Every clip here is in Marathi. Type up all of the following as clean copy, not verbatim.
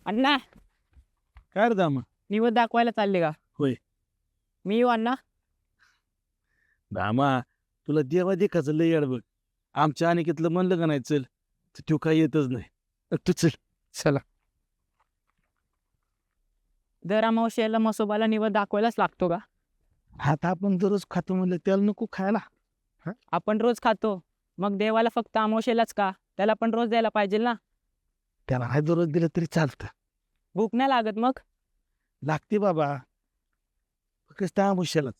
अण्णा काय रे दामा? निवड दाखवायला चालले का? होय. मी येऊ अण्णा? दामा, तुला देवा देखाचं लय याड बघ. आमच्या अनिकेतलं म्हणलं का नाही चल, तर तो काही येतच नाही. तू चल. चला. दर अमावस्येला मसोबाला निवड दाखवायलाच लागतो का? आता आपण दररोज खातो म्हणलं त्याला नको खायला. आपण रोज खातो, मग देवाला फक्त अमावस्येलाच का? त्याला पण रोज द्यायला पाहिजे ना. त्याला नाही दररोज दिलं तरी चालतं. भूक नाही लागत मग? लागते बाबा, फक्त त्या आमुष्यालाच.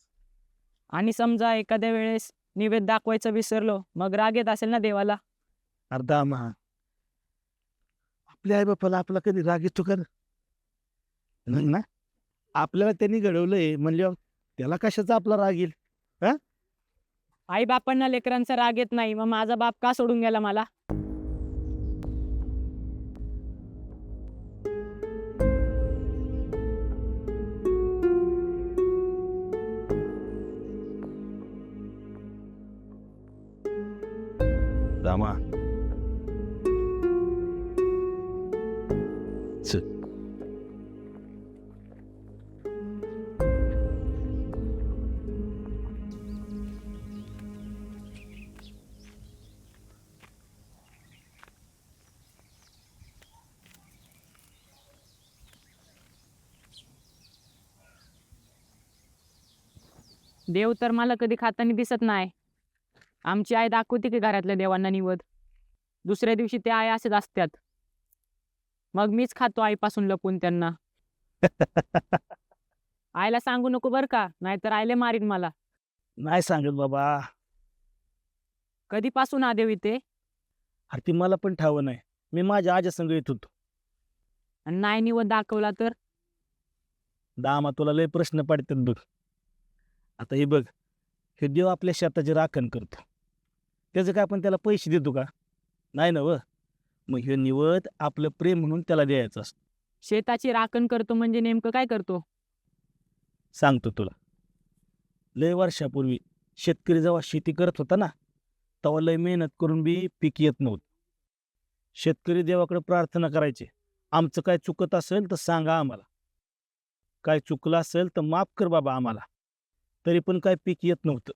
आणि समजा एखाद्या वेळेस निवेद दाखवायचं विसरलो, मग राग येत असेल ना देवाला? अरे दामा, आपल्या आई बापाला आपला कधी राग येतो का रे? नाही ना. आपल्याला त्यांनी घडवलंय म्हणल्यावर त्याला कशाचा आपला राग येईल? आई बापांना लेकरांचा राग येत नाही, मग माझा बाप का सोडून गेला मला? दामा, चल. देव तर मला कधी खाताना दिसत नाही. आमची आई दाखवते की घरातल्या देवांना निवद. दुसऱ्या दिवशी ते आई असेच असतात. मग मीच खातो आईपासून लपून त्यांना. आईला सांगू नको बर का, नाहीतर आईले मारीन मला. नाही सांगत बाबा. कधीपासून हा देव इथे? अरे ती मला पण ठाव नाही. मी माझ्या आजा संग येत होतो. आणि नाही निवद दाखवला तर? दामा, तुला लय प्रश्न पडतात बघ. आता हे बघ, हे देव आपल्या शेताची राखण करतो. त्याचं काय आपण त्याला पैसे देतो का? नाही ना व. मग हे निवद आपलं प्रेम म्हणून त्याला द्यायचं असतं. शेताची राखण करतो म्हणजे नेमकं काय करतो? सांगतो तुला. लय वर्षापूर्वी शेतकरी जेव्हा शेती करत होता ना, तेव्हा लय मेहनत करून बी पीक येत नव्हतं. शेतकरी देवाकडे प्रार्थना करायचे, आमचं काय चुकत असेल तर सांगा आम्हाला, काय चुकलं असेल तर माफ कर बाबा आम्हाला. तरी पण काय पीक येत नव्हतं.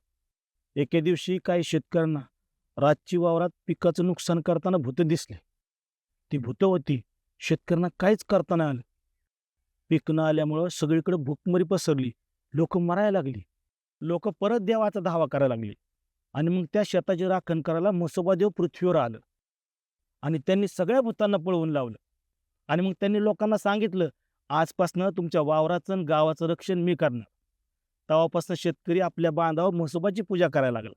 एके दिवशी काही शेतकऱ्यांना रातची वावरात पिकाचं नुकसान करताना भूतं दिसले. ती भूतं होती, शेतकऱ्यांना काहीच करता नाही आलं. पीक न आल्यामुळं सगळीकडे भूकमरी पसरली. लोक मरायला लागली. लोक परत देवाचा धावा करायला लागली. आणि मग त्या शेताची राखण करायला म्हसोबा देव पृथ्वीवर आलं. आणि त्यांनी सगळ्या भूतांना पळवून लावलं. आणि मग त्यांनी लोकांना सांगितलं, आजपासनं तुमच्या वावराचं आणि गावाचं रक्षण मी करणार. तेव्हापासून शेतकरी आपल्या बांधावर म्हसोबाची पूजा करायला लागला.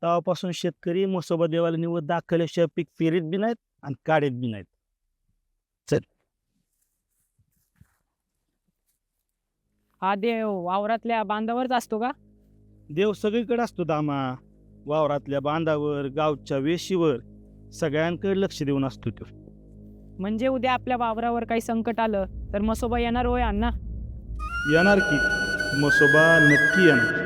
तेव्हापासून शेतकरी म्हसोबा देवाला निवद दाखवल्याशिवाय पीक पेरीत बी नाहीत आणि काढत बी नाहीत. चल. हा देव वावरातल्या बांधावरच असतो का? देव सगळीकडे असतो दामा. वावरातल्या बांधावर, गावच्या वेशीवर, सगळ्यांकडे लक्ष देऊन असतो तो. म्हणजे उद्या आपल्या वावरावर काही संकट आलं तर मसोबा येणार होय अण्णा? येणार की, म्हसोबा नक्की येणार.